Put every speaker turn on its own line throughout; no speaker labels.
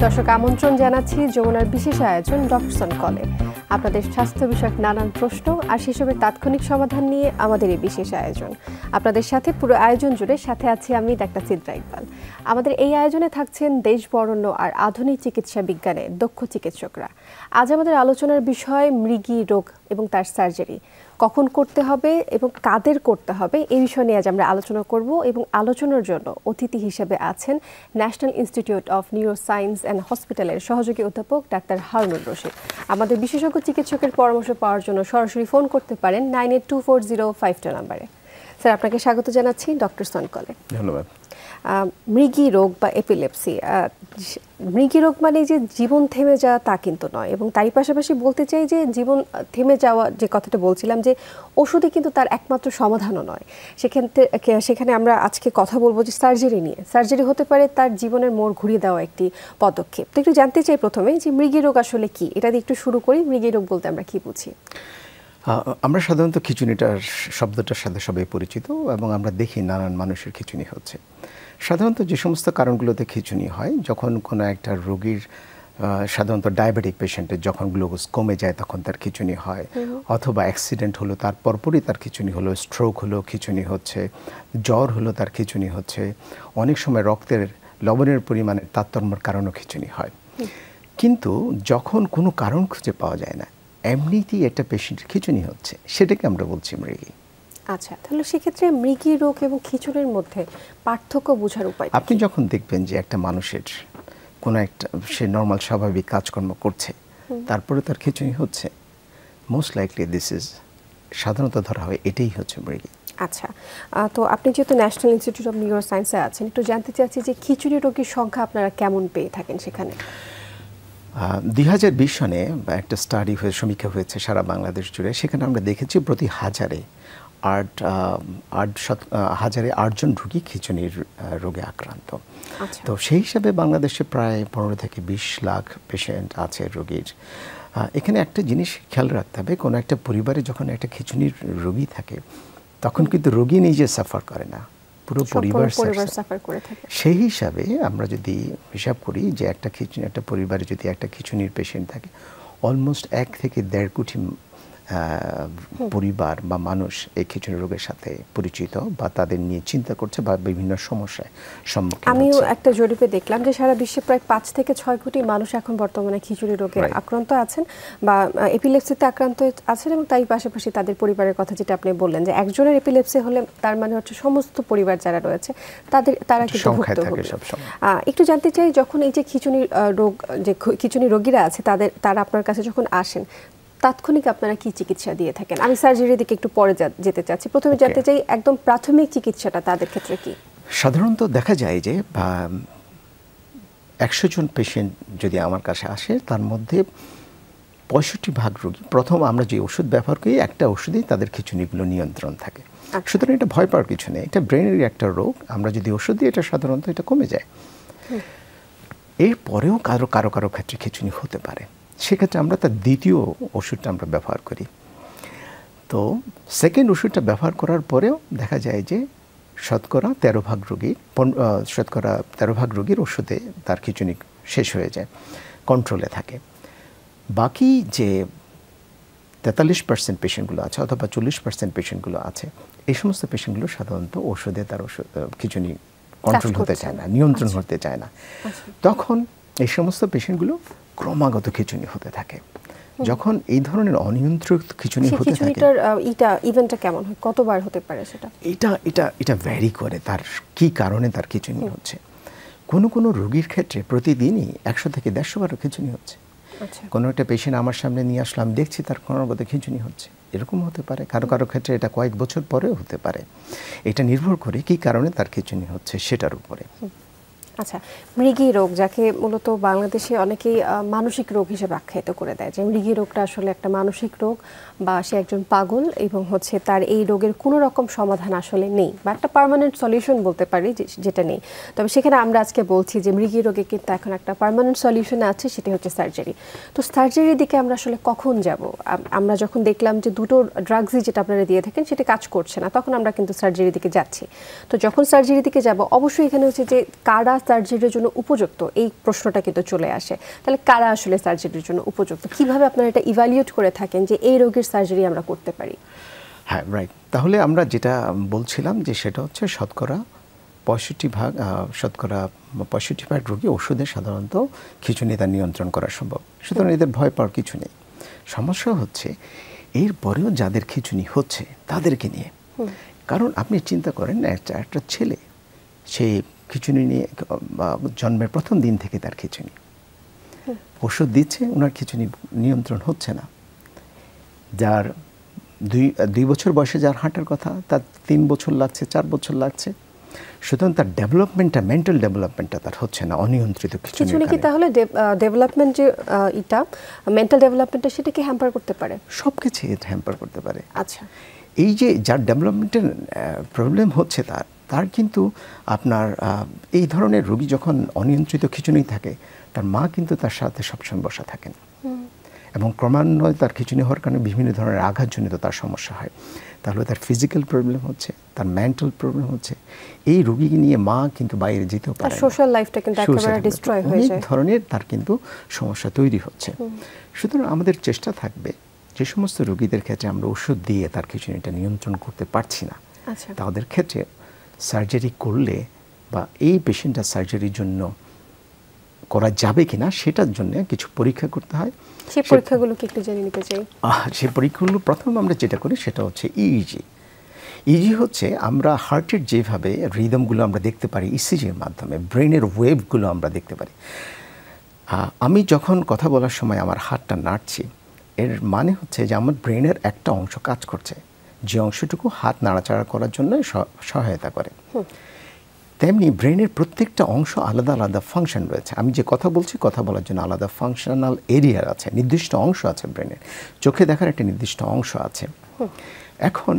দর্শক আমন্ত্রণ জানাচ্ছি যমুনার বিশেষ আয়োজন ডক্টরস কলে। আপনাদের স্বাস্থ্য বিষয়ক নানান প্রশ্ন আর সেসবের তাৎক্ষণিক সমাধান নিয়ে আমাদের এই বিশেষ আয়োজন। আপনাদের সাথে পুরো আয়োজন জুড়ে সাথে আছি আমি ডাক্তার সিদ্রা ইকবাল। আমাদের এই আয়োজনে থাকছেন দেশ বরেণ্য আর আধুনিক চিকিৎসা বিজ্ঞানে দক্ষ চিকিৎসকরা। আজ আমাদের আলোচনার বিষয় মৃগী রোগ এবং তার সার্জারি কখন করতে হবে এবং কাদের করতে হবে এই বিষয় নিয়ে আজ আমরা আলোচনা করব। এবং আলোচনার জন্য অতিথি হিসেবে আছেন national institute of neuroscience and হসপিটালের সহযোগী অধ্যাপক ডাক্তার হারুনুর রশিদ। আমাদের বিশেষজ্ঞ চিকিৎসকের পরামর্শ পাওয়ার জন্য সরাসরি ফোন করতে পারেন 982405 নাম্বারে। স্যার, আপনাকে স্বাগত জানাচ্ছি ডক্টরস কলে।
ধন্যবাদ।
মৃগী রোগ বা এপিলেপসি, মৃগী রোগ মানে যে জীবন থেমে যাওয়া তা কিন্তু নয়, এবং তারই পাশাপাশি বলতে চাই যে জীবন থেমে যাওয়া যে কথাটা বলছিলাম যে ওষুধে কিন্তু তার একমাত্র সমাধানও নয়। সেখানে আমরা আজকে কথা বলবো যে সার্জারি নিয়ে। সার্জারি হতে পারে তার জীবনের মোড় ঘুরিয়ে দেওয়া একটি পদক্ষেপ। তো একটু জানতে চাই প্রথমে যে মৃগী রোগ আসলে কি, এটা দিয়ে একটু শুরু করি। মৃগী রোগ বলতে আমরা কি বুঝি?
আমরা সাধারণত খিঁচুনিটার শব্দটার সাথে সবাই পরিচিত, এবং আমরা দেখি নানান মানুষের খিঁচুনি হচ্ছে। সাধারণত যে সমস্ত কারণগুলোতে খিঁচুনি হয়, যখন কোনো একটা রোগীর সাধারণত ডায়াবেটিক পেশেন্টের যখন গ্লুকোজ কমে যায় তখন তার খিঁচুনি হয়, অথবা অ্যাক্সিডেন্ট হলো তার পরপরই তার খিঁচুনি হলো, স্ট্রোক হলো খিঁচুনি হচ্ছে, জ্বর হলো তার খিঁচুনি হচ্ছে, অনেক সময় রক্তের লবণের পরিমাণের তারতম্যের কারণেও খিঁচুনি হয়। কিন্তু যখন কোনো কারণ খুঁজে পাওয়া যায় না, এমনিতেই একটা পেশেন্টের খিঁচুনি হচ্ছে, সেটাকে আমরা বলছি মৃগী।
আচ্ছা, তাহলে সেক্ষেত্রে মৃগী রোগ এবং খিঁচুনির মধ্যে পার্থক্য বোঝার উপায়?
আপনি যখন দেখবেন যে একটা মানুষের কোনো একটা সে নর্মাল স্বাভাবিক কাজকর্ম করছে, তারপরে তার খিঁচুনি হচ্ছে, মোস্ট লাইকলি দিস ইজ, সাধারণত ধরা হয় এটাই হচ্ছে মৃগী।
আচ্ছা, তো আপনি যেহেতু ন্যাশনাল ইনস্টিটিউট অফ নিউরোসায়েন্সে আছেন, একটু জানতে চাচ্ছি যে খিঁচুনি রোগীর সংখ্যা আপনারা কেমন পেয়ে থাকেন সেখানে?
2020 সনে একটা স্টাডি হয়ে সমীক্ষা হয়েছে সারা বাংলাদেশ জুড়ে। সেখানে আমরা দেখেছি প্রতি হাজারে 8 জন রোগী খিঁচুনির রোগে আক্রান্ত। তো সেই হিসাবে বাংলাদেশে প্রায় 15 থেকে 20 লাখ পেশেন্ট আছে রোগীর। এখানে একটা জিনিস খেয়াল রাখতে হবে, কোনো একটা পরিবারে যখন একটা খিঁচুনির রোগী থাকে তখন কিন্তু রোগী নিজে সাফার করে না, পুরো পরিবার সাফার করে থাকে। সেই হিসাবে আমরা যদি হিসাব করি যে একটা পরিবারে যদি একটা খিঁচুনির পেশেন্ট থাকে, অলমোস্ট 1 থেকে 1.5 কোটি পরিবার বা মানুষ এই খিঁচুনি রোগের সাথে পরিচিত বা তাদের নিয়ে চিন্তা করছে বা বিভিন্ন সমস্যায় সম্মুখীন হচ্ছে।
আমিও একটা জরিপে দেখলাম যে সারা বিশ্বে প্রায় 5 থেকে 6 কোটি মানুষ এখন বর্তমানে খিঁচুনি রোগে আক্রান্ত আছেন বা এপিলেপসিতে আক্রান্ত আছেন, এবং তাই পাশাপাশি তাদের পরিবারের কথা যেটা আপনি বললেন যে একজনের এপিলেপসি হলে তার মানে হচ্ছে সমস্ত পরিবার যারা রয়েছে তারা কিন্তু ভুক্তভোগী। একটু জানতে চাই, যখন এই যে খিঁচুনি রোগীরা আছে তারা আপনার কাছে যখন আসেন, তাৎক্ষণিক আপনারা কি চিকিৎসা দিয়ে থাকেন? আমি সার্জারির দিকে একটু পরে যেতে চাচ্ছি। প্রথমে জানতে চাই একদম প্রাথমিক চিকিৎসাটা তাদের ক্ষেত্রে কি?
সাধারণত দেখা যায় যে 100 জন পেশেন্ট যদি আমার কাছে আসে, তার মধ্যে 65% রোগী প্রথম আমরা যে ওষুধ ব্যবহার করি, একটা ওষুধেই তাদের খিঁচুনিগুলো নিয়ন্ত্রণ থাকে। সুতরাং এটা ভয় পাওয়ার কিছু নেই, এটা ব্রেনের একটা রোগ। আমরা যদি ওষুধ দিই, এটা সাধারণত এটা কমে যায়। এরপরেও কারো ক্ষেত্রে খিঁচুনি হতে পারে, সেক্ষেত্রে আমরা তার দ্বিতীয় ওষুধটা আমরা ব্যবহার করি। তো সেকেন্ড ওষুধটা ব্যবহার করার পরেও দেখা যায় যে শতকরা 13 ভাগ রোগীর ওষুধে তার খিঁচুনি শেষ হয়ে যায়, কন্ট্রোলে থাকে। বাকি যে 43% পেশেন্টগুলো আছে অথবা 40% পেশেন্টগুলো আছে, এই সমস্ত পেশেন্টগুলো সাধারণত ওষুধে তার খিঁচুনি কন্ট্রোল হতে চায় না, নিয়ন্ত্রণ হতে চায় না। তখন এই সমস্ত পেশেন্টগুলো ক্রমাগত খিঁচুনি হতে থাকে। যখন এই ধরনের অনিয়ন্ত্রিত খিঁচুনি হতে থাকে,
ইভেন্টটা কেমন হয়, কতবার হতে পারে সেটা?
এটা ভ্যারি করে তার কি কারণে তার খিঁচুনি হচ্ছে। কোনো রোগীর ক্ষেত্রে প্রতিদিনই 100 থেকে 150 বার খিঁচুনি হচ্ছে। কোনো একটা পেশেন্ট আমার সামনে নিয়ে আসলাম, দেখছি তার ক্রমাগত খিঁচুনি হচ্ছে, এরকম হতে পারে। কারো ক্ষেত্রে এটা কয়েক বছর পরেও হতে পারে। এটা নির্ভর করে কি কারণে তার খিঁচুনি হচ্ছে সেটার উপরে।
আচ্ছা, মৃগী রোগ যাকে মূলত বাংলাদেশে অনেকেই মানসিক রোগ হিসেবে আখ্যায়িত করে দেয়, যে মৃগী রোগটা আসলে একটা মানসিক রোগ বা সে একজন পাগল এবং হচ্ছে তার এই রোগের কোনো রকম সমাধান আসলে নেই বা একটা পার্মানেন্ট সলিউশন বলতে পারি যেটা নেই। তবে সেখানে আমরা আজকে বলছি যে মৃগী রোগে কিন্তু এখন একটা পার্মানেন্ট সলিউশন আছে, সেটা হচ্ছে সার্জারি। তো সার্জারির দিকে আমরা আসলে কখন যাব? আমরা যখন দেখলাম যে দুটো ড্রাগসই যেটা আপনারা দিয়ে থাকেন সেটা কাজ করছে না, তখন আমরা কিন্তু সার্জারির দিকে যাচ্ছি। তো যখন সার্জারির দিকে যাব, অবশ্যই এখানে হচ্ছে যে কারা সার্জারির জন্য উপযুক্ত, এই প্রশ্নটা কিন্তু চলে আসে। তাহলে কারা আসলে সার্জারির জন্য উপযুক্ত, কিভাবে আপনারা এটা ইভ্যালুয়েট করে থাকেন যে এই রোগীর সার্জারি আমরা করতে পারি?
হ্যাঁ, রাইট। তাহলে আমরা যেটা বলছিলাম যে সেটা হচ্ছে শতকরা 65% রোগী ওষুধে সাধারণত খিঁচুনিটা নিয়ন্ত্রণ করা সম্ভব, সুতরাং এদের ভয় পাওয়ার কিছু নেই। সমস্যা হচ্ছে এরপরেও যাদের খিঁচুনি হচ্ছে তাদেরকে নিয়ে। কারণ আপনি চিন্তা করেন একটা ছেলে, সে খিঁচুনি নিয়ে জন্মের প্রথম দিন থেকে তার খিঁচুনি, ওষুধ দিচ্ছে, ওনার খিঁচুনি নিয়ন্ত্রণ হচ্ছে না। যার 2 বছর বয়সে যার হাঁটার কথা, তার 3 বছর লাগছে, 4 বছর লাগছে, সুতরাং তার ডেভেলপমেন্টটা, মেন্টাল ডেভেলপমেন্টটা তার হচ্ছে না অনিয়ন্ত্রিত
খিঁচুনি। কি তাহলে ডেভেলপমেন্ট যে এটা মেন্টাল ডেভেলপমেন্টটা সেটাকে হ্যাম্পার করতে পারে?
সব কিছু হ্যাম্পার করতে পারে।
আচ্ছা,
এই যে যার ডেভেলপমেন্টের প্রবলেম হচ্ছে তার কিন্তু আপনার এই ধরনের রোগী যখন অনিয়ন্ত্রিত খিঁচুনি থাকে, তার মা কিন্তু তার সাথে সবসময় বসা থাকেন, এবং ক্রমান্বয়ে তার খিঁচুনি হওয়ার কারণে বিভিন্ন ধরনের আঘাতজনিত তার সমস্যা হয়। তাহলে তার ফিজিক্যাল প্রবলেম হচ্ছে, তার মেন্টাল প্রবলেম হচ্ছে। এই রোগীকে নিয়ে মা কিন্তু বাইরে যেতেও পারে না,
সোশ্যাল লাইফটা কিন্তু একেবারে ডিস্ট্রয় হয়ে যায়,
অনেক ধরনের তার কিন্তু সমস্যা তৈরি হচ্ছে। সুতরাং আমাদের চেষ্টা থাকবে যে সমস্ত রোগীদের ক্ষেত্রে আমরা ওষুধ দিয়ে তার খিঁচুনিটা নিয়ন্ত্রণ করতে পারছি না, তাদের ক্ষেত্রে সার্জারি করলে বা এই পেশেন্টটা সার্জারির জন্য করা যাবে কিনা সেটার জন্য কিছু পরীক্ষা করতে হয়।
সেই পরীক্ষাগুলো কি একটু জেনে নিতে চাই।
সেই পরীক্ষাগুলো প্রথম আমরা যেটা করি সেটা হচ্ছে ইইজি। ইজি হচ্ছে আমরা হার্টের যেভাবে রিদমগুলো আমরা দেখতে পারি ইসিজির মাধ্যমে, ব্রেনের ওয়েভগুলো আমরা দেখতে পারি। আমি যখন কথা বলার সময় আমার হাতটা নাড়ছি, এর মানে হচ্ছে যে আমার ব্রেনের একটা অংশ কাজ করছে, যে অংশটুকু হাত নাড়াচাড়া করার জন্য সহায়তা করে। তেমনি ব্রেনের প্রত্যেকটা অংশ আলাদা আলাদা ফাংশন রয়েছে। আমি যে কথা বলছি, কথা বলার জন্য আলাদা ফাংশনাল এরিয়া আছে, নির্দিষ্ট অংশ আছে ব্রেনের। চোখে দেখার একটা নির্দিষ্ট অংশ আছে। এখন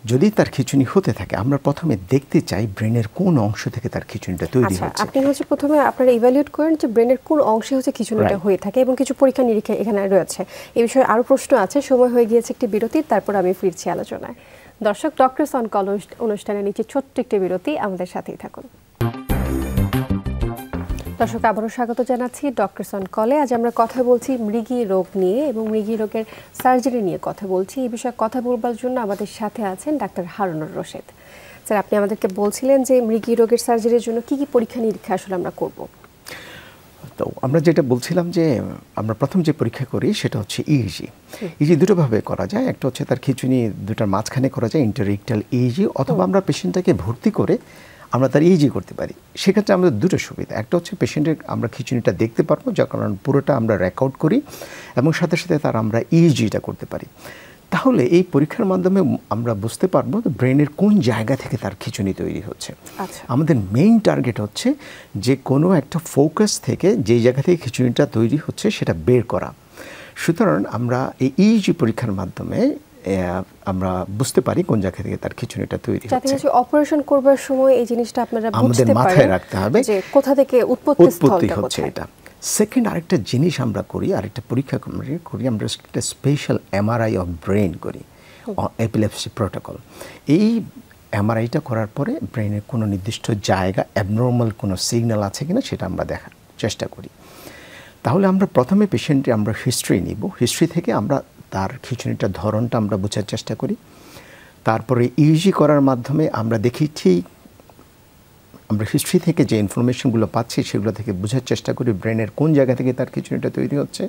যদি তার খিঁচুনি হতে থাকে, আমরা প্রথমে দেখতে চাই ব্রেনের কোন অংশ থেকে তার খিঁচুনিটা তৈরি হচ্ছে।
আপনি হচ্ছে প্রথমে আপনারা ইভ্যালুয়েট করেন যে ব্রেনের কোন অংশে হচ্ছে খিঁচুনিটা হয়ে থাকে, এবং কিছু পরীক্ষা নিরীক্ষা এখানে রয়েছে। এই বিষয়ে আরো প্রশ্ন আছে, সময় হয়ে গিয়েছে একটি বিরতির, তারপর আমি ফিরছি আলোচনায়। দর্শক, ডক্টরস অন কল অনুষ্ঠানের নিচে ছোট্ট একটি বিরতি, আমাদের সাথেই থাকুন। দর্শক, আবারও স্বাগত জানাচ্ছি ডক্টরস অন কলে। আজ আমরা কথা বলছি মৃগী রোগ নিয়ে এবং মৃগী রোগের সার্জারি নিয়ে কথা বলছি। এই বিষয়ে কথা বলবার জন্য আমাদের সাথে আছেন ডাক্তার হারুনুর রশিদ। স্যার, আপনি আমাদেরকে বলছিলেন যে মৃগী রোগের সার্জারির জন্য কি কি পরীক্ষা নিরীক্ষা আসলে আমরা করব?
তো আমরা যেটা বলছিলাম যে আমরা প্রথম যে পরীক্ষা করি সেটা হচ্ছে ইইজি। ইজি দুটোভাবে করা যায়, একটা হচ্ছে তার খিঁচুনি দুটার মাঝখানে করা যায় ইন্টাররেক্টাল ইজি, অথবা আমরা পেশেন্টটাকে ভর্তি করে আমরা তার ইজি করতে পারি। সেক্ষেত্রে আমাদের দুটো সুবিধা, একটা হচ্ছে পেশেন্টের আমরা খিঁচুনিটা দেখতে পারবো, যার কারণে পুরোটা আমরা রেকর্ড করি, এবং সাথে সাথে তার আমরা ইজিটা করতে পারি। তাহলে এই পরীক্ষার মাধ্যমে আমরা বুঝতে পারবো ব্রেনের কোন জায়গা থেকে তার খিঁচুনি তৈরি হচ্ছে। আমাদের মেইন টার্গেট হচ্ছে যে কোনো একটা ফোকাস থেকে যেই জায়গা থেকে খিঁচুনিটা তৈরি হচ্ছে সেটা বের করা। সুতরাং আমরা এই ইইজি পরীক্ষার মাধ্যমে আমরা বুঝতে পারি কোন জায়গা থেকে তার খিঁচুনিটা তৈরি হচ্ছে।
যাতে অপারেশন করবার সময় এই জিনিসটা আপনারা বুঝতে পারেন,
মাথায় রাখতে হবে
যে কোথা থেকে উৎপত্তি
হচ্ছে এটা। সেকেন্ড আরেকটা জিনিস আমরা করি, আরেকটা পরীক্ষা করি, আমরা একটা স্পেশাল এমআরআই অফ ব্রেন করি, এপিলেপসি প্রোটোকল। এই এমআরআইটা করার পরে ব্রেনের কোনো নির্দিষ্ট জায়গা অ্যাবনর্মাল কোনো সিগন্যাল আছে কিনা সেটা আমরা দেখার চেষ্টা করি। তাহলে আমরা প্রথমে পেশেন্টের আমরা হিস্ট্রি নিব, হিস্ট্রি থেকে আমরা তার খিঁচুনিটার ধরনটা আমরা বোঝার চেষ্টা করি। তারপরে ইজি করার মাধ্যমে আমরা দেখি ঠিক আমরা হিস্ট্রি থেকে যে ইনফরমেশনগুলো পাচ্ছি সেগুলো থেকে বোঝার চেষ্টা করি ব্রেনের কোন জায়গা থেকে তার খিঁচুনিটা তৈরি হচ্ছে।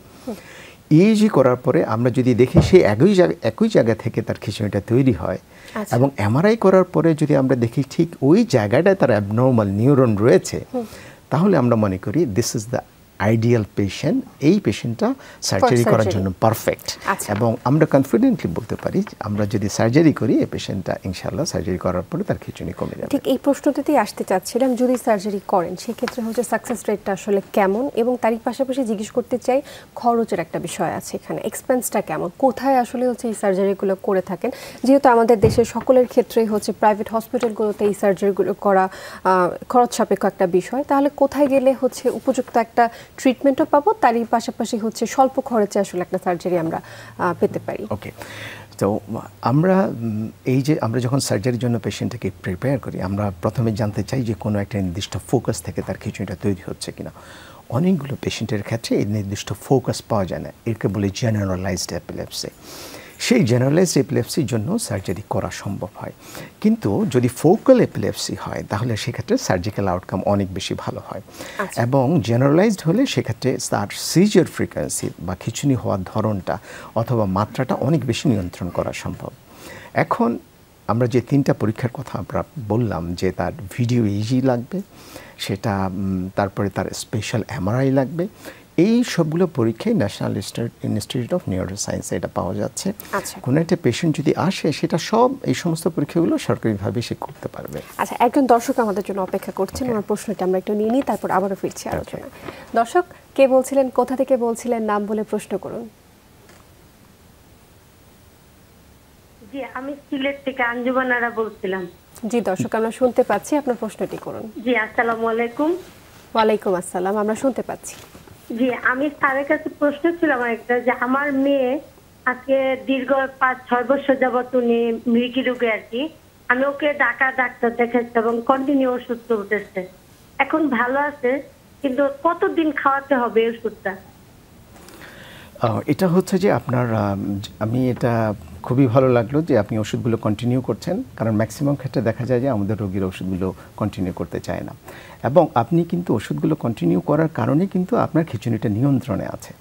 ইজি করার পরে আমরা যদি দেখি সেই একই জায়গা থেকে তার খিঁচুনিটা তৈরি হয়, এবং এমআরআই করার পরে যদি আমরা দেখি ঠিক ওই জায়গাটায় তার অ্যাবনর্মাল নিউরন রয়েছে, তাহলে আমরা মনে করি this is the ideal patient, এই পেশেন্টটা সার্জারি করার জন্য পারফেক্ট। এবং আমরা কনফিডেন্টলি বলতে পারি আমরা যদি সার্জারি করি এই পেশেন্টটা ইনশাআল্লাহ সার্জারি করার পরে তার খিঁচুনি কমে যাবে।
ঠিক এই প্রশ্নটিতেই আসতে চাচ্ছিলাম, যদি সার্জারি করেন সেক্ষেত্রে হচ্ছে সাকসেস রেটটা আসলে কেমন, এবং তারই পাশাপাশি জিজ্ঞেস করতে চাই খরচের একটা বিষয় আছে এখানে, এক্সপেন্সটা কেমন, কোথায় আসলে হচ্ছে এই সার্জারিগুলো করে থাকেন? যেহেতু আমাদের দেশের সকলের ক্ষেত্রেই হচ্ছে প্রাইভেট হসপিটালগুলোতে এই সার্জারিগুলো করা খরচ সাপেক্ষ একটা বিষয়, তাহলে কোথায় গেলে হচ্ছে উপযুক্ত একটা ট্রিটমেন্টও পাবো, তারই পাশাপাশি হচ্ছে স্বল্প খরচে আসলে একটা সার্জারি আমরা পেতে পারি?
ওকে, তো আমরা এই যে আমরা যখন সার্জারির জন্য পেশেন্টটাকে প্রিপেয়ার করি, আমরা প্রথমে জানতে চাই যে কোনো একটা নির্দিষ্ট ফোকাস থেকে তার খিঁচুনিটা তৈরি হচ্ছে কিনা। অনেকগুলো পেশেন্টের ক্ষেত্রে এই নির্দিষ্ট ফোকাস পাওয়া যায় না, একে বলে জেনারেলাইজড এপিলেপসি। সেই জেনারেলাইজড এপিলেপসির জন্য সার্জারি করা সম্ভব হয়, কিন্তু যদি ফোকাল এপিলেপসি হয় তাহলে সেক্ষেত্রে সার্জিক্যাল আউটকাম অনেক বেশি ভালো হয়। এবং জেনারেলাইজড হলে সেক্ষেত্রে তার সিজার ফ্রিকোয়েন্সি বা খিঁচুনি হওয়ার ধরনটা অথবা মাত্রাটা অনেক বেশি নিয়ন্ত্রণ করা সম্ভব। এখন আমরা যে 3টা পরীক্ষার কথা আমরা বললাম, যে তার ভিডিও ইজি লাগবে, সেটা তারপরে তার স্পেশাল এমআরআই লাগবে, এই সবগুলো পরীক্ষায় ন্যাশনাল ইনস্টিটিউট অফ নিউরোসায়েন্স এটা পাওয়া যাচ্ছে। কোনো একটা পেশেন্ট যদি আসে, সেটা সব এই সমস্ত পরীক্ষাগুলো সরকারিভাবে সে করতে পারবে।
আচ্ছা, একজন দর্শক আমাদের জন্য অপেক্ষা করছেন, ওনার প্রশ্নটা আমরা একটু নিয়ে নিই, তারপর আবারও ফিরছি আলোচনা। দর্শক, কে বলছিলেন, কোথা থেকে বলছিলেন, নাম বলে প্রশ্ন করুন।
জি, আমি সিলেট থেকে আঞ্জুমান আরা বলছিলাম।
জি দর্শক, আমরা শুনতে পাচ্ছি, আপনার প্রশ্নটি করুন।
জি, আসসালামু আলাইকুম।
ওয়ালাইকুম আসসালাম, আমরা শুনতে পাচ্ছি।
জি, আমি স্যারের কাছে প্রশ্ন ছিল আমার একটা, যে আমার মেয়ে আজকে দীর্ঘ 5-6 বছর যাবত উনি মৃগী রোগে আর কি, আমি ওকে ডাক্তার দেখাচ্ছি এবং কন্টিনিউ ওষুধ চলতেছে, এখন ভালো আছে, কিন্তু কতদিন খাওয়াতে হবে ওষুধটা?
এটা হচ্ছে যে আপনার, আমি এটা খুবই ভালো লাগলো যে আপনি ওষুধগুলো কন্টিনিউ করছেন, কারণ ম্যাক্সিমাম ক্ষেত্রে দেখা যায় যে আমাদের রোগীর ওষুধগুলো কন্টিনিউ করতে চায় না। এবং আপনি কিন্তু ওষুধগুলো কন্টিনিউ করার কারণে কিন্তু আপনার খিঁচুনিটা নিয়ন্ত্রণে আছে।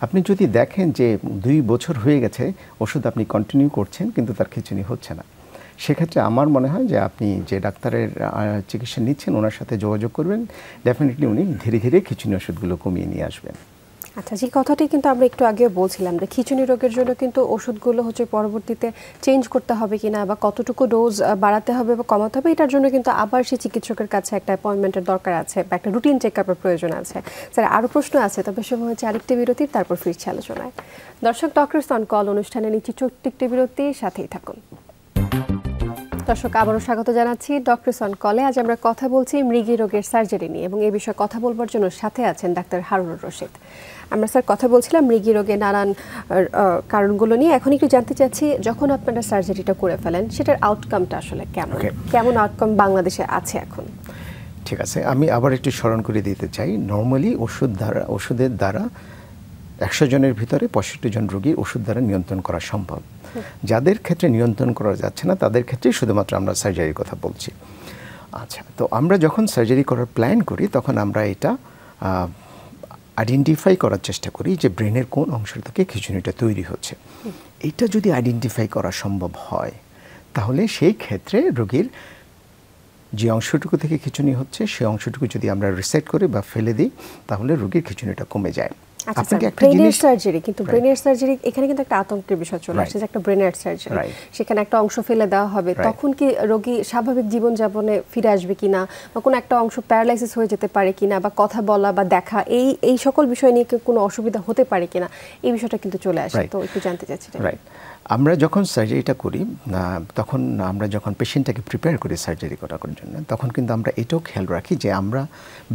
আপনি যদি দেখেন যে 2 বছর হয়ে গেছে ওষুধ আপনি কন্টিনিউ করছেন কিন্তু তার খিঁচুনি হচ্ছে না, সেক্ষেত্রে আমার মনে হয় যে আপনি যে ডাক্তারের চিকিৎসা নিচ্ছেন ওনার সাথে যোগাযোগ করবেন, ডেফিনেটলি উনি ধীরে ধীরে খিঁচুনি ওষুধগুলো কমিয়ে নিয়ে আসবেন।
আচ্ছা, যে কথাটি কিন্তু আমরা একটু আগেও বলছিলাম যে খিঁচুনি রোগের জন্য কিন্তু ওষুধগুলো হচ্ছে পরবর্তীতে চেঞ্জ করতে হবে কিনা, বা কতটুকু ডোজ বাড়াতে হবে বা কমাতে হবে, এটার জন্য কিন্তু আবার সেই চিকিৎসকের কাছে একটা অ্যাপয়েন্টমেন্টের দরকার আছে বা একটা রুটিন চেকআপের প্রয়োজন আছে। স্যার, আরও প্রশ্ন আছে, তবে সময় হচ্ছে আরেকটি বিরতির, তারপর ফিরছি আলোচনায়। দর্শক, ডক্টরস অন কল অনুষ্ঠানে নিচ্ছি ছোট্ট একটি বিরতি, সাথেই থাকুন। দর্শক, আবারও স্বাগত জানাচ্ছি ডক্টরস অন কলে। আজ আমরা কথা বলছি মৃগী রোগের সার্জারি নিয়ে, এবং এই বিষয়ে কথা বলবার জন্য সাথে আছেন ডাক্তার হারুনুর রশিদ। আমরা স্যার কথা বলছিলাম মৃগী রোগে নানান কারণগুলো নিয়ে। এখন একটু জানতে চাচ্ছি, যখন আপনারা সার্জারিটা করে ফেলেন সেটার আউটকামটা আসলে কেমন আউটকাম বাংলাদেশে আছে এখন?
ঠিক আছে, আমি আবার একটু স্মরণ করে দিতে চাই। নর্মালি ওষুধের দ্বারা 100 জনের ভিতরে 65 জন রোগীর ওষুধ দ্বারা নিয়ন্ত্রণ করা সম্ভব। যাদের ক্ষেত্রে নিয়ন্ত্রণ করা যাচ্ছে না তাদের ক্ষেত্রে শুধুমাত্র আমরা সার্জারির কথা বলছি। আচ্ছা, তো আমরা যখন সার্জারি করার প্ল্যান করি তখন আমরা এটা আইডেন্টিফাই করার চেষ্টা করি যে ব্রেনের কোন অংশ থেকে খিঁচুনিটা তৈরি হচ্ছে। এটা যদি আইডেন্টিফাই করা সম্ভব হয় তাহলে সেই ক্ষেত্রে রোগীর যে অংশটুকু থেকে খিঁচুনি হচ্ছে সেই অংশটুকু যদি আমরা রিসেট করি বা ফেলে দিই তাহলে রোগীর খিঁচুনিটা কমে যায়।
আপনাকে একটা ব্রেনের সার্জারি, কিন্তু ব্রেনের সার্জারি এখানে কিন্তু একটা আতঙ্কের বিষয় চলে আসছে, যে একটা ব্রেনের সার্জারি, সেখানে একটা অংশ ফেলে দেওয়া হবে, তখন কি রোগী স্বাভাবিক জীবনযাপনে ফিরে আসবে কিনা, বা কোনো একটা অংশ প্যারালাইসিস হয়ে যেতে পারে কিনা, বা কথা বলা বা দেখা, এই সকল বিষয় নিয়ে কোনো অসুবিধা হতে পারে কিনা, এই বিষয়টা কিন্তু চলে আসে। তো একটু জানতে চাচ্ছি।
আমরা যখন সার্জারিটা করি, তখন আমরা যখন পেশেন্টটাকে প্রিপেয়ার করি সার্জারি করার জন্য, তখন কিন্তু আমরা এটাও খেয়াল রাখি যে আমরা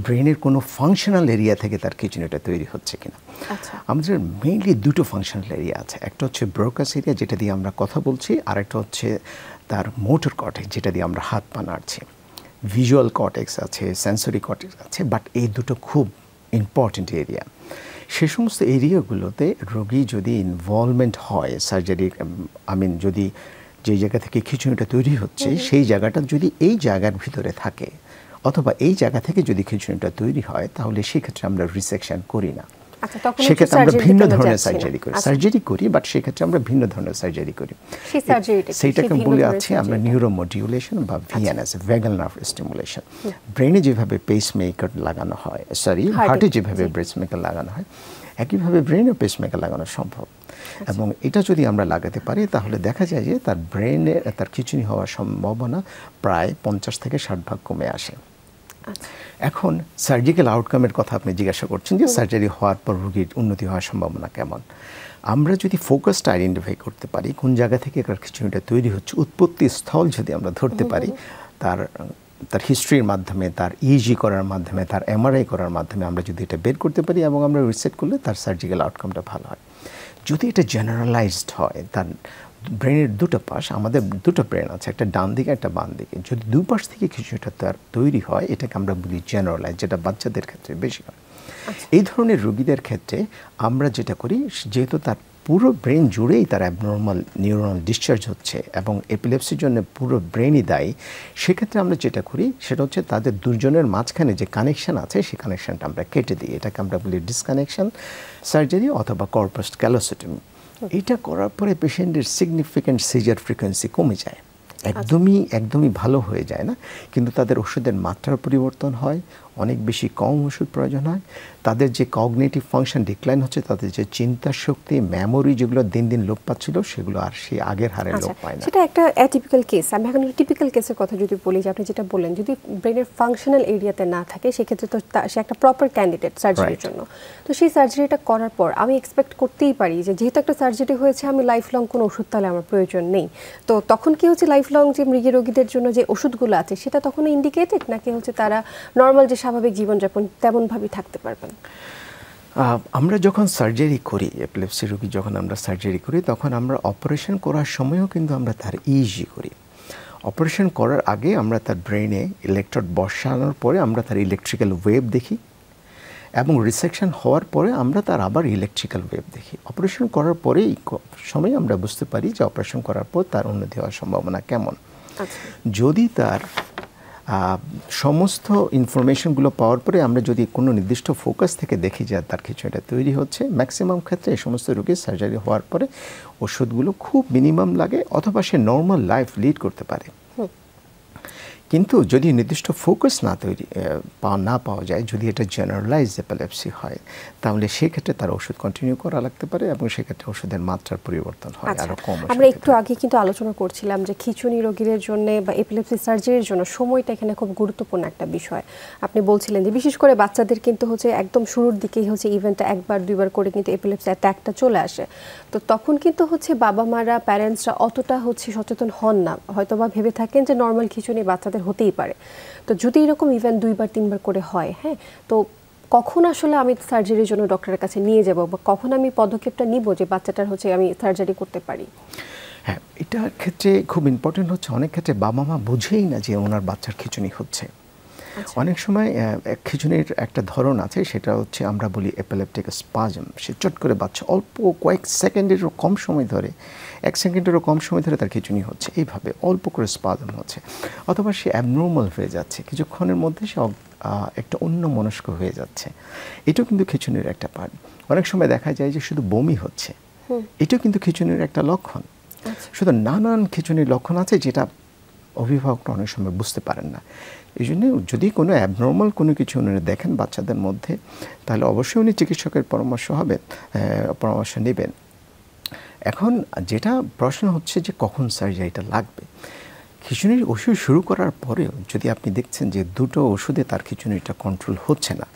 ব্রেনের কোনো ফাংশনাল এরিয়া থেকে তার খিঁচুনিটা তৈরি হচ্ছে কিনা। আমাদের মেইনলি 2টো ফাংশনাল এরিয়া আছে, একটা হচ্ছে ব্রোকাস এরিয়া যেটা দিয়ে আমরা কথা বলছি, আর একটা হচ্ছে তার মোটর কর্টেক্স যেটা দিয়ে আমরা হাত পা নাড়ছি। ভিজুয়াল কর্টেক্স আছে, সেন্সরি কর্টেক্স আছে, বাট এই দুটো খুব ইম্পর্টেন্ট এরিয়া। সে সমস্ত এরিয়াগুলোতে রোগী যদি ইনভলভমেন্ট হয় সার্জারি, যদি যেই জায়গা থেকে খিঁচুনিটা তৈরি হচ্ছে সেই জায়গাটা যদি এই জায়গার ভিতরে থাকে, অথবা এই জায়গা থেকে যদি খিঁচুনিটা তৈরি হয়, তাহলে সেক্ষেত্রে আমরা রিসেকশন করি না, সেক্ষেত্রে আমরা ভিন্ন ধরনের সার্জারি করি, বাট সেক্ষেত্রে আমরা ভিন্ন ধরনের সার্জারি করি। সেইটাকে বলে আছে আমরা নিউরোমডিউলেশন বা ভিএনএস, ভ্যাগাল নার্ভ স্টিমুলেশন। ব্রেনে যেভাবে পেসমেকার লাগানো হয়, হার্টে যেভাবে পেসমেকার লাগানো হয়, একইভাবে ব্রেনে পেসমেকার লাগানো সম্ভব। এবং এটা যদি আমরা লাগাতে পারি তাহলে দেখা যায় যে তার ব্রেনে তার খিঁচুনি হওয়ার সম্ভাবনা প্রায় 50 থেকে 60% কমে আসে। এখন সার্জিক্যাল আউটকামের কথা আপনি জিজ্ঞাসা করছেন যে সার্জারি হওয়ার পর রোগীর উন্নতি হওয়ার সম্ভাবনা কেমন। আমরা যদি ফোকাসটা আইডেন্টিফাই করতে পারি কোন জায়গা থেকে খিঁচুনিটা তৈরি হচ্ছে, উৎপত্তি স্থল যদি আমরা ধরতে পারি, তার হিস্ট্রির মাধ্যমে, তার ইজি করার মাধ্যমে, তার এমআরআই করার মাধ্যমে আমরা যদি এটা বের করতে পারি এবং আমরা রিসেট করলে তার সার্জিক্যাল আউটকামটা ভালো হয়। যদি এটা জেনারেলাইজড হয়, তার ব্রেনের দুটো পাশ, আমাদের দুটো ব্রেন আছে, একটা ডান দিকে একটা বাম দিকে। যদি দুপাশ থেকে কিছুটা তৈরি হয়, এটাকে আমরা বলি জেনারেলাইজ, যেটা বাচ্চাদের ক্ষেত্রে বেশি হয়। এই ধরনের রোগীদের ক্ষেত্রে আমরা যেটা করি, যেহেতু তার পুরো ব্রেন জুড়েই তার অ্যাবনর্মাল নিউরনাল ডিসচার্জ হচ্ছে এবং এপিলেপসির জন্য পুরো ব্রেনই দায়ী, সেক্ষেত্রে আমরা যেটা করি সেটা হচ্ছে তাদের দুজনের মাঝখানে যে কানেকশন আছে সেই কানেকশনটা আমরা কেটে দিই। এটাকে আমরা বলি ডিসকানেকশন সার্জারি অথবা কর্পাস ক্যালোসিটমি। এটা করার পরে পেশেন্টের সিগনিফিক্যান্ট সিজার ফ্রিকোয়েন্সি কমে যায়, একদমই ভালো হয়ে যায় না, কিন্তু তাদের ওষুধের মাত্রার পরিবর্তন হয়, অনেক বেশি কম ওষুধ প্রয়োজন হয়, তাদের যে কগনিটিভ ফাংশন ডিক্লাইন হচ্ছে, তাদের যে চিন্তা শক্তি, মেমোরি যেগুলো দিন দিন লোপ পাচ্ছিল সেগুলো আর সেই আগের হারে লোপ পায় না।
সেটা একটা অ্যাটিপিক্যাল কেস। আমি এখন টিপিক্যাল কেসের কথা যদি বলি, যে আপনি যেটা বললেন, যদি ব্রেনের ফাংশনাল এরিয়াতে না থাকে সেক্ষেত্রে তো সে একটা প্রপার ক্যান্ডিডেট সার্জারির জন্য। তো সেই সার্জারিটা করার পর আমি এক্সপেক্ট করতেই পারি যে যেহেতু একটা সার্জারি হয়েছে, আমি লাইফ লং কোনো ওষুধ তাহলে আমার প্রয়োজন নেই। তো তখন কি হচ্ছে, লাইফ লং যে মৃগী রোগীদের জন্য যে ওষুধগুলো আছে সেটা তখন ইন্ডিকেটেড, নাকি হচ্ছে তারা নর্মাল যে স্বাভাবিক জীবনযাপন তেমনভাবেই থাকতে পারবেন?
আমরা যখন সার্জারি করি, এপিলেপসি রোগী যখন আমরা সার্জারি করি, তখন আমরা অপারেশন করার সময়ও কিন্তু আমরা তার ইজি করি। অপারেশন করার আগে আমরা তার ব্রেনে ইলেকট্রোড বসানোর পরে আমরা তার ইলেকট্রিক্যাল ওয়েভ দেখি, এবং রিসেকশন হওয়ার পরে আমরা তার আবার ইলেকট্রিক্যাল ওয়েভ দেখি। অপারেশন করার পরেই সময় আমরা বুঝতে পারি যে অপারেশন করার পর তার উন্নতি হওয়ার সম্ভাবনা কেমন। যদি তার সমস্ত ইনফরমেশনগুলো পাওয়ার পরে আমরা যদি কোনো নির্দিষ্ট ফোকাস থেকে দেখি যে তার কিছু এটা তৈরি হচ্ছে, ম্যাক্সিমাম ক্ষেত্রে এই সমস্ত রোগীর সার্জারি হওয়ার পরে ওষুধগুলো খুব মিনিমাম লাগে, অথবা সে নর্মাল লাইফ লিড করতে পারে। কিন্তু যদি নির্দিষ্ট ফোকাস না পাওয়া যায়, যদি এটা জেনারেলাইজ এপিলেপসি হয়, তাহলে সেক্ষেত্রে তার ওষুধ কন্টিনিউ করা লাগতে পারে এবং সেক্ষেত্রে ওষুধের মাত্রার পরিবর্তন হয় আরও কম।
আমরা একটু আগে কিন্তু আলোচনা করছিলাম যে খিঁচুনি রোগীদের জন্য বা এপিলেপসি সার্জারির জন্য সময়টা এখানে খুব গুরুত্বপূর্ণ একটা বিষয়। আপনি বলছিলেন যে বিশেষ করে বাচ্চাদের কিন্তু হচ্ছে একদম শুরুর দিকেই হচ্ছে ইভেন্টটা একবার দুইবার করে কিন্তু এপিলেপসি অ্যাটাকটা চলে আসে। তো তখন কিন্তু হচ্ছে বাবা মারা, প্যারেন্টসরা অতটা হচ্ছে সচেতন হন না, হয়তো বা ভেবে থাকেন যে নর্মাল খিঁচুনি বাচ্চাদের হতেই পারে। তো যদি এরকম ইভেন্ট দুইবার তিনবার করে হয়, হ্যাঁ, তো কখন আসলে আমি সার্জারির জন্য ডক্টরের কাছে নিয়ে যাব, বা কখন আমি পদক্ষেপটা নিব যে বাচ্চাটার হচ্ছে আমি সার্জারি করতে পারি?
হ্যাঁ, এটার ক্ষেত্রে খুব ইম্পর্টেন্ট হচ্ছে, অনেক ক্ষেত্রে বাবা মা বুঝেই না যে ওনার বাচ্চার খিঁচুনি হচ্ছে। অনেক সময় খিঁচুনির একটা ধরন আছে, সেটা হচ্ছে আমরা বলি এপিলেপটিক স্পাজম। সে চট করে বাচ্চা অল্প কয়েক সেকেন্ডেরও কম সময় ধরে, 1 সেকেন্ডেরও কম সময় ধরে তার খিঁচুনি হচ্ছে, এইভাবে অল্প করে স্পাজম হচ্ছে, অথবা সে অ্যাবনর্মাল হয়ে যাচ্ছে, কিছুক্ষণের মধ্যে সে একটা অন্যমনস্ক হয়ে যাচ্ছে। এটাও কিন্তু খিঁচুনির একটা পার্ট। অনেক সময় দেখা যায় যে শুধু বমি হচ্ছে, এটাও কিন্তু খিঁচুনির একটা লক্ষণ। শুধু নানান খিঁচুনির লক্ষণ আছে যেটা অভিভাবকরা অনেক সময় বুঝতে পারেন না। এই জন্য যদি কোনো অ্যাবনর্মাল কোনো কিছু উনি দেখেন বাচ্চাদের মধ্যে, তাহলে অবশ্যই উনি চিকিৎসকের পরামর্শ নেবেন। এখন যেটা প্রশ্ন হচ্ছে যে কখন সার্জারিটা লাগবে। খিঁচুনির ওষুধ শুরু করার পরেও যদি আপনি দেখছেন যে দুটো ওষুধে তার খিঁচুনিটা কন্ট্রোল হচ্ছে না,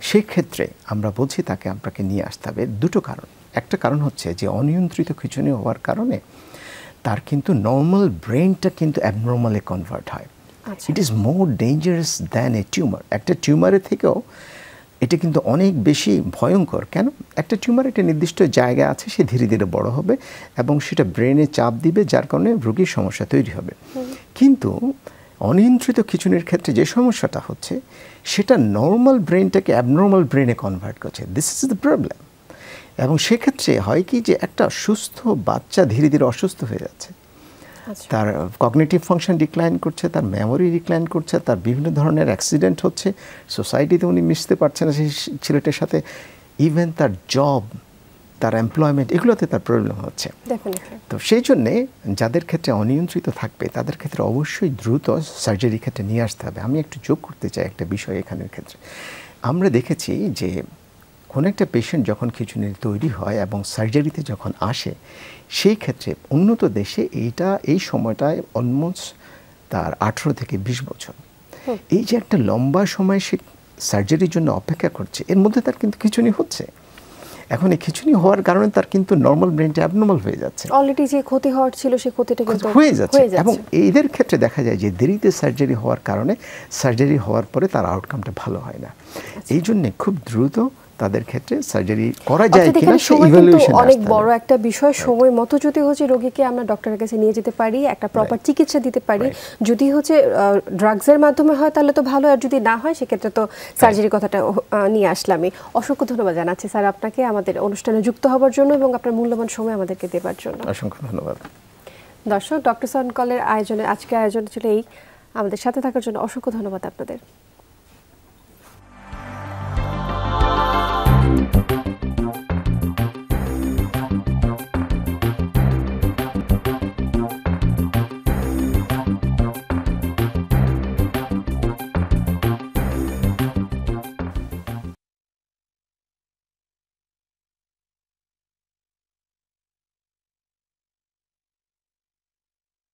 সেক্ষেত্রে আমরা বলছি আপনাকে নিয়ে আসতে হবে। দুটো কারণ। একটা কারণ হচ্ছে যে অনিয়ন্ত্রিত খিঁচুনি হওয়ার কারণে তার কিন্তু নর্মাল ব্রেনটা কিন্তু অ্যাবনর্মালে কনভার্ট হয়। It is more dangerous than a tumour. একটা টিউমারের থেকেও এটা কিন্তু অনেক বেশি ভয়ঙ্কর। কেন? একটা টিউমার একটা নির্দিষ্ট জায়গা আছে, সে ধীরে ধীরে বড় হবে এবং সেটা ব্রেনে চাপ দিবে, যার কারণে রোগীর সমস্যা তৈরি হবে। কিন্তু অনিয়ন্ত্রিত খিঁচুনির ক্ষেত্রে যে সমস্যাটা হচ্ছে, সেটা নর্মাল ব্রেনটাকে অ্যাবনর্মাল ব্রেনে কনভার্ট করছে। This is the problem. এবং সেক্ষেত্রে হয় কি যে একটা সুস্থ বাচ্চা ধীরে ধীরে অসুস্থ হয়ে যাচ্ছে, তার কগনিটিভ ফাংশন ডিক্লাইন করছে, তার মেমোরি ডিক্লাইন করছে, তার বিভিন্ন ধরনের অ্যাক্সিডেন্ট হচ্ছে, সোসাইটিতে উনি মিশতে পারছেন না সেই ছেলেটার সাথে, ইভেন তার জব, তার এমপ্লয়মেন্ট, এগুলোতে তার প্রবলেম হচ্ছে। তো সেই জন্যে যাদের ক্ষেত্রে অনিয়ন্ত্রিত থাকবে তাদের ক্ষেত্রে অবশ্যই দ্রুত সার্জারির ক্ষেত্রে নিয়ে আসতে হবে। আমি একটু যোগ করতে চাই একটা বিষয় এখানের ক্ষেত্রে। আমরা দেখেছি যে কোনো একটা পেশেন্ট যখন খিঁচুনি তৈরি হয় এবং সার্জারিতে যখন আসে, সেই ক্ষেত্রে উন্নত দেশে এই সময়টায় অলমোস্ট তার 18 থেকে 20 বছর। এই যে একটা লম্বা সময় সে সার্জারির জন্য অপেক্ষা করছে, এর মধ্যে তার কিন্তু খিঁচুনি হচ্ছে। এখন এই খিঁচুনি হওয়ার কারণে তার কিন্তু নর্মাল ব্রেনটা অ্যাবনর্মাল হয়ে যাচ্ছে,
অলরেডি যে ক্ষতি হওয়ার ছিল সেই ক্ষতিটা কিন্তু
হয়ে যাচ্ছে। এবং এদের ক্ষেত্রে দেখা যায় যে দেরিতে সার্জারি হওয়ার কারণে সার্জারি হওয়ার পরে তার আউটকামটা ভালো হয় না। এই জন্যে খুব দ্রুত তাদের ক্ষেত্রে সার্জারি করা যায়
অর্থাৎ
কিনা
এখানে
সেই
সময় কিন্তু
ইভ্যালুয়েশন
অনেক বড় একটা বিষয়। সময় মতো যদি হচ্ছে রোগীকে আমরা ডক্টরের কাছে নিয়ে যেতে পারি, একটা প্রপার চিকিৎসা দিতে পারি, যদি হচ্ছে ড্রাগসের মাধ্যমে হয় তাহলে তো ভালো, আর যদি না হয় সেক্ষেত্রে তো সার্জারি কথাটা নিয়ে আসলামই। অসংখ্য ধন্যবাদ জানাচ্ছি স্যার আপনাকে আমাদের অনুষ্ঠানে যুক্ত হবার জন্য এবং আপনার মূল্যবান সময় আমাদেরকে দেবার জন্য।
অসংখ্য ধন্যবাদ।
দর্শক, ডক্টরস অন কলের আয়োজনে আজকের আয়োজন ছিল এই। আমাদের সাথে থাকার জন্য অসংখ্য ধন্যবাদ আপনাদের।